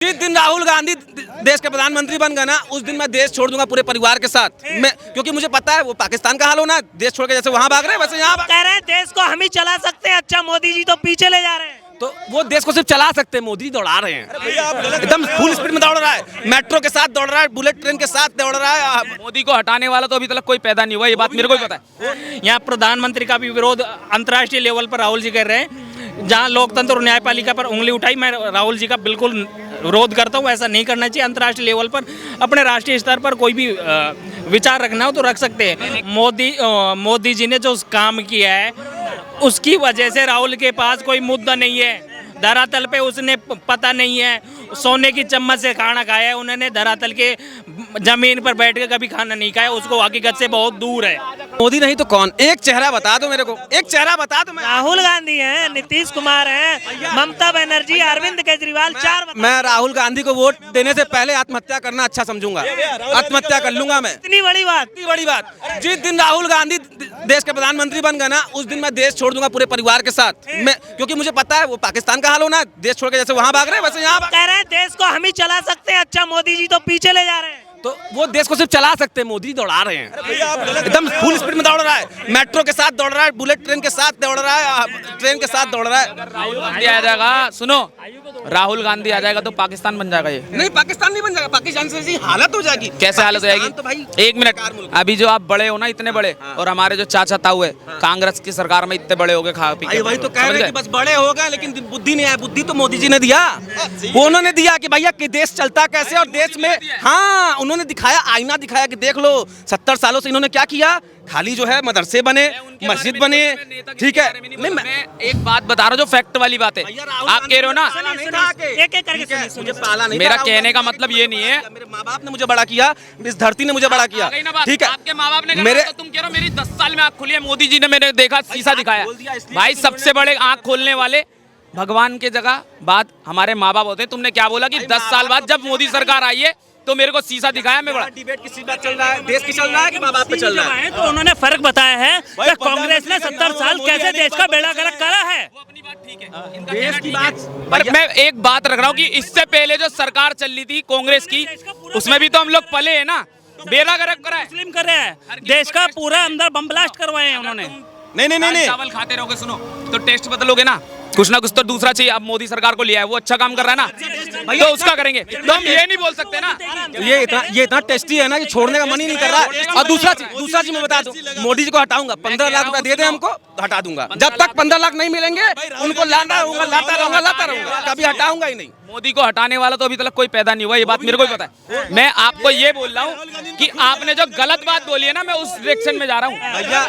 जिस दिन राहुल गांधी देश के प्रधानमंत्री बन गए ना, उस दिन मैं देश छोड़ दूंगा पूरे परिवार के साथ। मैं क्योंकि मुझे पता है वो पाकिस्तान का हाल होना है, देश छोड़ के जैसे वहां भाग रहे हैं वैसे यहाँ कह रहे हैं देश को हम ही चला सकते हैं। अच्छा, मोदी जी तो पीछे ले जा रहे हैं। तो वो देश को सिर्फ चला सकते हैं, मोदी दौड़ा रहे हैं। एकदम फुल स्पीड में दौड़ रहा है, मेट्रो के साथ दौड़ रहा है, बुलेट ट्रेन के साथ दौड़ रहा है। मोदी को हटाने वाला तो अभी तक कोई पैदा नहीं हुआ, ये बात मेरे को भी पता है। यहाँ प्रधानमंत्री का भी विरोध अंतर्राष्ट्रीय लेवल पर राहुल जी कर रहे हैं। जहाँ लोकतंत्र और न्यायपालिका पर उंगली उठाई, मैं राहुल जी का बिल्कुल विरोध करता हूँ। ऐसा नहीं करना चाहिए। अंतर्राष्ट्रीय लेवल पर अपने राष्ट्रीय स्तर पर कोई भी विचार रखना हो तो रख सकते हैं। मोदी जी ने जो काम किया है उसकी वजह से राहुल के पास कोई मुद्दा नहीं है। धरातल पे उसने पता नहीं है, सोने की चम्मच से खाना खाया है उन्होंने, धरातल के जमीन पर बैठ के कभी खाना नहीं खाया। उसको हकीकत से बहुत दूर है। मोदी नहीं तो कौन? एक चेहरा बता दो मेरे को, एक चेहरा बता दो। राहुल गांधी हैं, नीतीश कुमार हैं, ममता बनर्जी, अरविंद केजरीवाल, मैं राहुल गांधी को वोट देने से पहले आत्महत्या करना अच्छा समझूंगा। आत्महत्या कर लूंगा मैं। इतनी बड़ी बात, इतनी बड़ी बात। जिस दिन राहुल गांधी देश के प्रधानमंत्री बन गए ना, उस दिन मैं देश छोड़ दूंगा पूरे परिवार के साथ। मैं क्योंकि मुझे पता है वो पाकिस्तान का हाल होना है, देश छोड़ के जैसे वहां भाग रहे हैं वैसे यहाँ कह रहे हैं देश को हम ही चला सकते हैं। अच्छा, मोदी जी तो पीछे ले जा रहे हैं। तो वो देश को सिर्फ चला सकते हैं, मोदी दौड़ा रहे हैं। एकदम फुल स्पीड में दौड़ रहा है, मेट्रो के साथ दौड़ रहा है, बुलेट ट्रेन के साथ दौड़ रहा है, ट्रेन के साथ दौड़ रहा है। राहुल गांधी आ जाएगा, सुनो, राहुल गांधी आ जाएगा तो पाकिस्तान बन जाएगा। ये नहीं, पाकिस्तान नहीं बन जाएगा, पाकिस्तान से हालत हो जाएगी। कैसे हालत हो जाएगी? तो भाई एक मिनट, अभी जो आप बड़े हो ना, इतने बड़े, और हमारे जो चाचा ताऊ है कांग्रेस की सरकार में इतने बड़े हो गए, खा पी के। वही तो कह रहे हैं कि बस बड़े हो गए, लेकिन बुद्धि नहीं आया। बुद्धि तो मोदी जी ने दिया, वो उन्होंने दिया कि भैया कि देश चलता कैसे, और देश में हाँ उन्होंने दिखाया, आईना दिखाया कि देख लो 70 सालों से इन्होंने क्या किया। खाली जो है मदरसे बने, मस्जिद बने, ठीक है। नहीं, मैं एक बात बता रहा हूँ जो फैक्ट वाली बात है। आप कह रहे हो ना, एक एक करके मुझे पाला नहीं। मेरा कहने का मतलब ये नहीं है, मेरे माँ बाप ने मुझे बड़ा किया, इस धरती ने मुझे बड़ा किया, ठीक है। आपके माँ बाप ने मेरे तो तुम कह रहे हो मेरी 10 साल में आँख खुली है, मोदी जी ने मैंने देखा शीशा दिखाया। भाई सबसे बड़े आँख खोलने वाले भगवान के जगह बाद हमारे माँ बाप होते हैं। तुमने क्या बोला कि 10 साल बाद जब मोदी सरकार आई है तो मेरे को शीशा दिखाया। मैं बड़ा डिबेट किसी बात चल रहा है, देश की चल रहा है कि माँ बाप पे चल रहा है? तो उन्होंने फर्क बताया है कि कांग्रेस ने 70 साल कैसे देश का बेड़ा गर्क करा है। वो अपनी बात ठीक है, देश की बात। पर मैं एक बात रख रहा हूँ कि इससे पहले जो सरकार चल रही थी कांग्रेस की, उसमें भी तो हम लोग पले हैं ना। बेड़ा गर्क करा है, मुस्लिम कर रहे हैं, देश का पूरा अंदर बम ब्लास्ट करवाए हैं उन्होंने। नहीं चावल खाते रहोगे, सुनो तो टेस्ट बदलोगे ना, कुछ ना कुछ तो दूसरा चाहिए। अब मोदी सरकार को लिया है, वो अच्छा काम कर रहा है ना, तो उसका करेंगे। तो हम ये नहीं बोल सकते ना, ये इतना टेस्टी है ना कि छोड़ने का मन ही नहीं कर रहा है। और दूसरा चीज मैं बता दूं, मोदी जी को हटाऊंगा, 15 लाख रुपए दे दे हमको, हटा दूंगा। जब तक 15 लाख नहीं मिलेंगे उनको लाता रहूंगा, कभी हटाऊंगा ही नहीं। मोदी को हटाने वाला तो अभी तक कोई पैदा नहीं हुआ, ये बात मेरे को भी पता है। मैं आपको ये बोल रहा हूँ कि आपने जो गलत बात बोली है ना, मैं उस डायरेक्शन में जा रहा हूँ। भैया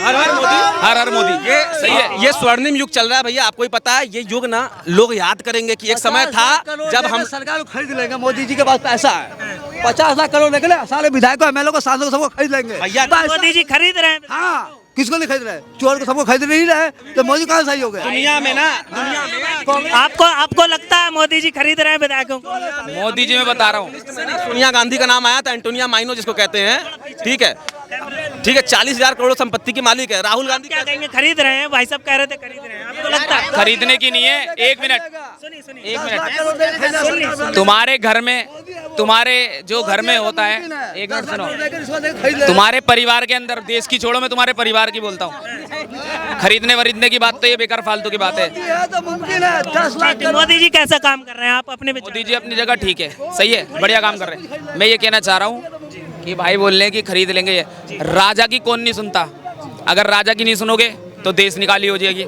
हर हर मोदी, हर हर मोदी, ये सही है। ये स्वर्णिम युग चल रहा है भैया, आपको ही पता है। ये युग ना लोग याद करेंगे कि एक समय था जब हम सरकार को खरीद लेंगे। मोदी जी के पास पैसा है, 50 लाख करोड़ लेके सारे विधायकों एमएलए को सांसदों को सबको खरीद लेंगे। भैया मोदी जी खरीद रहे हैं। हाँ, किसको नहीं खरीद रहे? चोर को सबको खरीद नहीं रहे, तो मोदी कहाँ सही हो गया? दुनिया में आपको लगता है मोदी जी खरीद रहे हैं विधायकों को? मोदी जी मैं बता रहा हूँ, सोनिया गांधी का नाम आया था, एंटोनिया माइनो जिसको कहते हैं, ठीक है 40,000 करोड़ संपत्ति की मालिक है। राहुल गांधी क्या कहेंगे? खरीद रहे हैं, भाई साहब कह रहे थे खरीद रहे हैं, आपको लगता है? खरीदने की नहीं है। एक मिनट, तुम्हारे घर में, तुम्हारे जो घर में होता है, एक मिनट सुनो, तुम्हारे परिवार के अंदर, देश की छोड़ो, मैं तुम्हारे परिवार की बोलता हूँ। खरीदने वरीदने की बात तो ये बेकार फालतू की बात है। तो मुमकिन है 10 लाख। मोदी जी कैसा काम कर रहे हैं, आप अपने विचार? मोदी जी अपनी जगह ठीक है, सही है, बढ़िया काम कर रहे हैं। मैं ये कहना चाह रहा हूँ कि भाई बोल रहे हैं कि खरीद लेंगे, ये राजा की कौन नहीं सुनता। अगर राजा की नहीं सुनोगे तो देश निकाली हो जाएगी।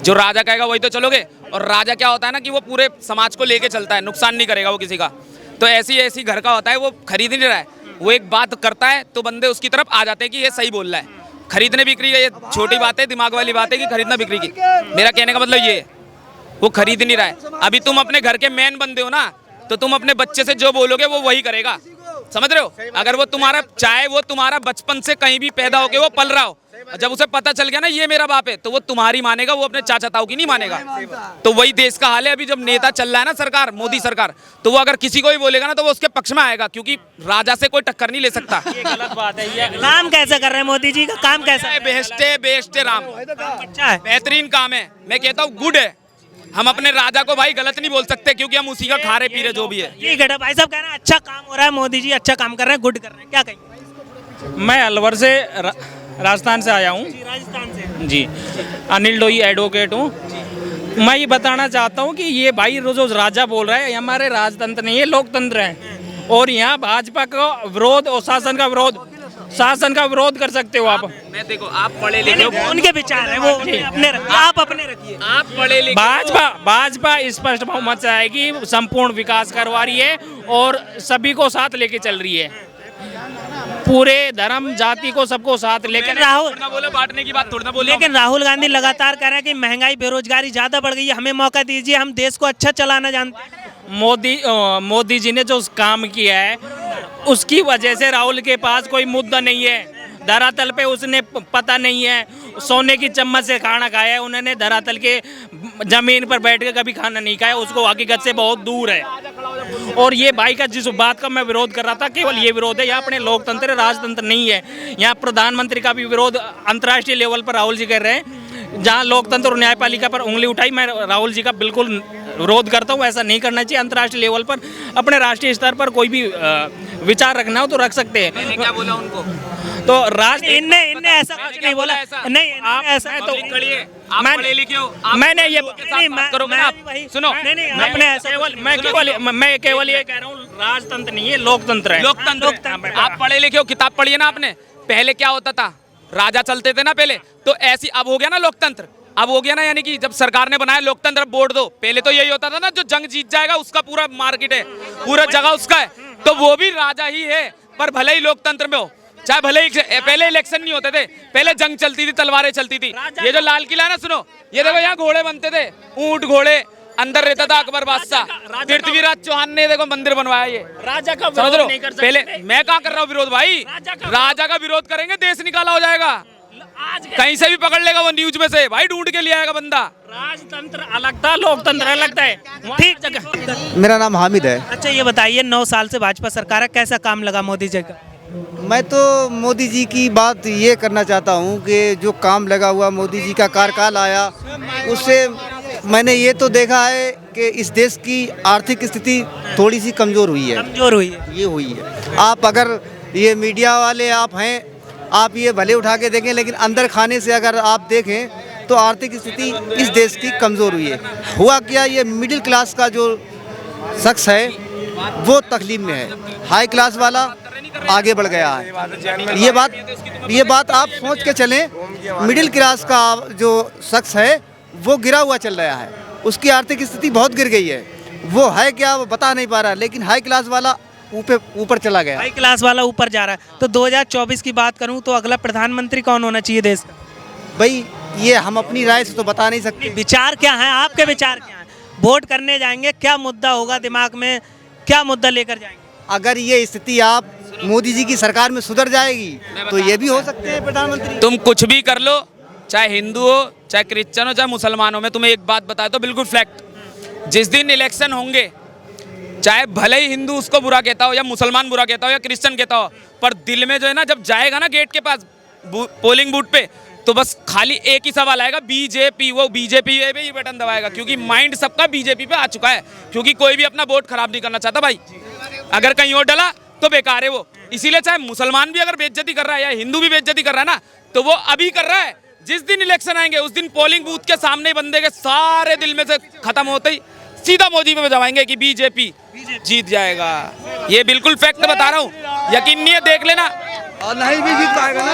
जो राजा कहेगा वही तो चलोगे। और राजा क्या होता है ना कि वो पूरे समाज को लेके चलता है, नुकसान नहीं करेगा वो किसी का। तो ऐसी घर का होता है, वो खरीद नहीं रहा है, वो एक बात करता है तो बंदे उसकी तरफ आ जाते हैं कि ये सही बोल रहा है। खरीदने बिक्री ये छोटी बात है, दिमाग वाली बात है कि खरीदना बिक्री की। मेरा कहने का मतलब ये है, वो खरीद नहीं रहा है। अभी तुम अपने घर के मेन बंदे हो ना, तो तुम अपने बच्चे से जो बोलोगे वो वही करेगा, समझ रहे हो? अगर वो तुम्हारा, चाहे वो तुम्हारा बचपन से कहीं भी पैदा होके वो पल रहा हो, जब उसे पता चल गया ना ये मेरा बाप है, तो वो तुम्हारी मानेगा, वो अपने चाचा ताऊ की नहीं मानेगा। तो वही देश का हाल है। अभी जब नेता चल रहा है ना सरकार, मोदी सरकार, तो वो अगर किसी को भी बोलेगा ना तो वो उसके पक्ष में आएगा, क्योंकि राजा से कोई टक्कर नहीं ले सकता। ये गलत बात है। ये काम कैसे कर रहे हैं मोदी जी का? काम कैसा है? बेस्ट राम, अच्छा है, बेहतरीन काम है, मैं कहता हूँ गुड है। हम अपने राजा को भाई गलत नहीं बोल सकते क्योंकि हम उसी का खा रहे पी रहे जो भी है। ठीक है भाई साहब कह रहे हैं अच्छा काम हो रहा है, मोदी जी अच्छा काम कर रहे हैं, गुड कर रहे हैं, क्या कहेंगे? मैं अलवर से राजस्थान से आया हूँ राजस्थान से जी, अनिल डोई एडवोकेट हूँ। मैं ये बताना चाहता हूँ कि ये भाई जो राजा बोल रहा है, ये हमारे राजतंत्र नहीं है, लोकतंत्र है। और यहाँ भाजपा का विरोध और शासन का विरोध कर सकते हो आप। मैं देखो आप पढ़े लिखे हो, उनके विचार है वो अपने रखिए, आप अपने रखिए। आप पढ़े लिखे भाजपा स्पष्ट बहुमत से आएगी, संपूर्ण विकास करवा रही है और सभी को साथ लेके चल रही है, पूरे धर्म जाति को सबको साथ लेकर। राहुल ना बोले बांटने की बात थोड़ी ना बोले। लेकिन राहुल गांधी लगातार कह रहे हैं कि महंगाई बेरोजगारी ज्यादा बढ़ गई है, हमें मौका दीजिए, हम देश को अच्छा चलाना जानते हैं। मोदी जी ने जो काम किया है उसकी वजह से राहुल के पास कोई मुद्दा नहीं है, धरातल पे उसने पता नहीं है, सोने की चम्मच से खाना खाया है उन्होंने, धरातल के जमीन पर बैठ के कभी खाना नहीं खाया, उसको हकीकत से बहुत दूर है। और ये भाई का जिस बात का मैं विरोध कर रहा था, केवल ये विरोध है, यहाँ अपने लोकतंत्र राजतंत्र नहीं है। यहाँ प्रधानमंत्री का भी विरोध अंतर्राष्ट्रीय लेवल पर राहुल जी कर रहे हैं, जहाँ लोकतंत्र और न्यायपालिका पर उंगली उठाई, मैं राहुल जी का बिल्कुल विरोध करता हूँ। ऐसा नहीं करना चाहिए। अंतर्राष्ट्रीय लेवल पर अपने राष्ट्रीय स्तर पर कोई भी विचार रखना हो तो रख सकते हैं। मैंने क्या बोला उनको? तो राष्ट्र इनने ऐसा कुछ नहीं बोला, नहीं आप ऐसा तो आप पढ़े लिखे हो, आप मैंने ये बात करोगे ना आप? सुनो, मैं केवल ये कह रहा हूँ, राजतंत्र नहीं है, लोकतंत्र है। लोकतंत्र। आप पढ़े लिखे हो, किताब पढ़ी है ना आपने? पहले क्या होता था, राजा चलते थे ना पहले, तो ऐसी अब हो गया ना लोकतंत्र, अब हो गया ना, यानी कि जब सरकार ने बनाया लोकतंत्र वोट दो। पहले तो यही होता था ना, जो जंग जीत जाएगा उसका पूरा मार्केट है, पूरा जगह उसका है, तो वो भी राजा ही है। पर भले ही लोकतंत्र में हो, चाहे भले ही पहले इलेक्शन नहीं होते थे, पहले जंग चलती थी, तलवारें चलती थी। ये जो लाल किला है ना, सुनो, ये देखो यहाँ घोड़े बनते थे, ऊंट घोड़े, अंदर रहता था अकबर बादशाह, पृथ्वीराज चौहान ने देखो मंदिर बनवाया। ये राजा का समझ लो। नहीं कर सकते। पहले मैं कहाँ कर रहा हूँ विरोध भाई, राजा का विरोध करेंगे देश निकाला हो जाएगा, कहीं से भी पकड़ लेगा वो न्यूज में से, भाई ढूंढ के ले आएगा बंदा। राजतंत्र अलग था, लोकतंत्र अलग था। ठीक जगह। मेरा नाम हामिद है। अच्छा ये बताइए, 9 साल से भाजपा सरकार है, कैसा काम लगा मोदी जी का? मैं तो मोदी जी की बात ये करना चाहता हूँ कि जो काम लगा हुआ मोदी जी का कार्यकाल आया, उससे मैंने ये तो देखा है कि इस देश की आर्थिक स्थिति थोड़ी सी कमज़ोर हुई है। कमजोर हुई है। ये हुई है। आप अगर ये मीडिया वाले आप हैं, आप ये भले उठा के देखें, लेकिन अंदर खाने से अगर आप देखें तो आर्थिक स्थिति इस देश की कमज़ोर हुई है। हुआ क्या, ये मिडिल क्लास का जो शख्स है वो तकलीफ में है, हाई क्लास वाला आगे बढ़ गया है। ये बात आप सोच के चलें, मिडिल क्लास का जो शख्स है वो गिरा हुआ चल रहा है, उसकी आर्थिक स्थिति बहुत गिर गई है। वो है क्या वो बता नहीं पा रहा, लेकिन हाई क्लास वाला ऊपर चला गया। हाई क्लास वाला ऊपर जा रहा है। तो 2024 की बात करूं तो अगला प्रधानमंत्री कौन होना चाहिए देश का? भाई ये हम अपनी राय से तो बता नहीं सकते। विचार क्या है आपके, विचार क्या है? वोट करने जाएंगे, क्या मुद्दा होगा दिमाग में, क्या मुद्दा लेकर जाएंगे? अगर ये स्थिति आप मोदी जी की सरकार में सुधर जाएगी तो ये भी हो सकते हैं प्रधानमंत्री। तुम कुछ भी कर लो, चाहे हिंदू हो, चाहे क्रिश्चियन हो, चाहे मुसलमान हो, मैं तुम्हें एक बात बता दो बिल्कुल फैक्ट, जिस दिन इलेक्शन होंगे, चाहे भले ही हिंदू उसको बुरा कहता हो या मुसलमान बुरा कहता हो या क्रिश्चियन कहता हो, पर दिल में जो है ना, जब जाएगा ना गेट के पास पोलिंग बूथ पे, तो बस खाली एक ही सवाल आएगा, बीजेपी। वो बीजेपी पे ही बटन दबाएगा, क्योंकि माइंड सबका बीजेपी पे आ चुका है, क्योंकि कोई भी अपना वोट खराब नहीं करना चाहता भाई। अगर कहीं और डला तो बेकार है वो। इसीलिए चाहे मुसलमान भी अगर बेइज्जती कर रहा है या हिंदू भी बेइज्जती कर रहा है ना, तो वो अभी कर रहा है। जिस दिन इलेक्शन आएंगे उस दिन पोलिंग बूथ के सामने बंदे के सारे दिल में से खत्म होते ही सीधा मोदी पे दबाएंगे कि बीजेपी जीत जाएगा। ये बिल्कुल फैक्ट बता रहा हूँ, यकीन नहीं है, देख लेना। और नहीं भी जीत पाएगा ना,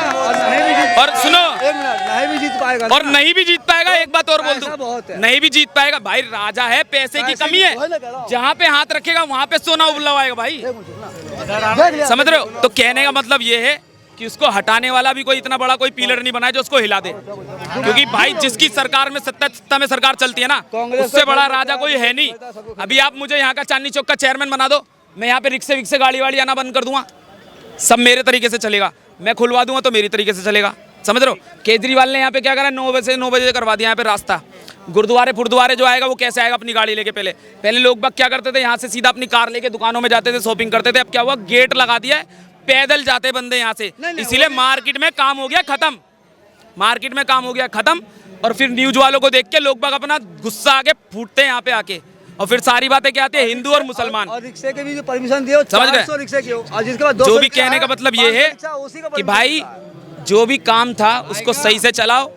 और सुनो, नहीं भी जीत पाएगा, और नहीं भी जीत पाएगा। एक बात और बोल ऐसा बहुत दूं, है। नहीं भी जीत पाएगा भाई, राजा है, पैसे की कमी है, जहाँ पे हाथ रखेगा वहाँ पे सोना उबलवाएगा भाई, समझ रहे हो? तो कहने का मतलब ये है कि उसको हटाने वाला भी कोई इतना बड़ा कोई पिलर नहीं बना है जो उसको हिला दे, क्योंकि भाई जिसकी सरकार में सत्ता में सरकार चलती है ना, उससे बड़ा राजा कोई है नहीं। अभी आप मुझे यहाँ का चांदनी चौक का चेयरमैन बना दो, मैं यहाँ पे रिक्शे विक्से गाड़ी वाड़ी आना बंद कर दूंगा, सब मेरे तरीके से चलेगा। मैं खुलवा दूंगा तो मेरी तरीके से चलेगा, समझ रहे हो? केजरीवाल ने यहाँ पे क्या करा, 9 बजे करवा दिया यहाँ पे रास्ता। गुरुद्वारे जो आएगा वो कैसे आएगा अपनी गाड़ी लेके? पहले लोग बाग क्या करते थे, यहाँ से सीधा अपनी कार लेके दुकानों में जाते थे, शॉपिंग करते थे। अब क्या हुआ, गेट लगा दिया है, पैदल जाते बंदे यहाँ से। इसीलिए मार्केट में काम हो गया खत्म, मार्केट में काम हो गया खत्म। और फिर न्यूज वालों को देख के लोग बाग अपना गुस्सा आके फूटते हैं यहाँ पे आके, और फिर सारी बातें क्या आती है, हिंदू और मुसलमान। और रिक्शे के भी जो परमिशन दिए समझ गए? 400 रिक्शे की हो, और जिसके बाद जो 200 भी रिक्शा कहने है, का मतलब ये 500 है रिक्शा उसी का कि परमिशन भाई होता है। जो भी काम था उसको सही से चलाओ,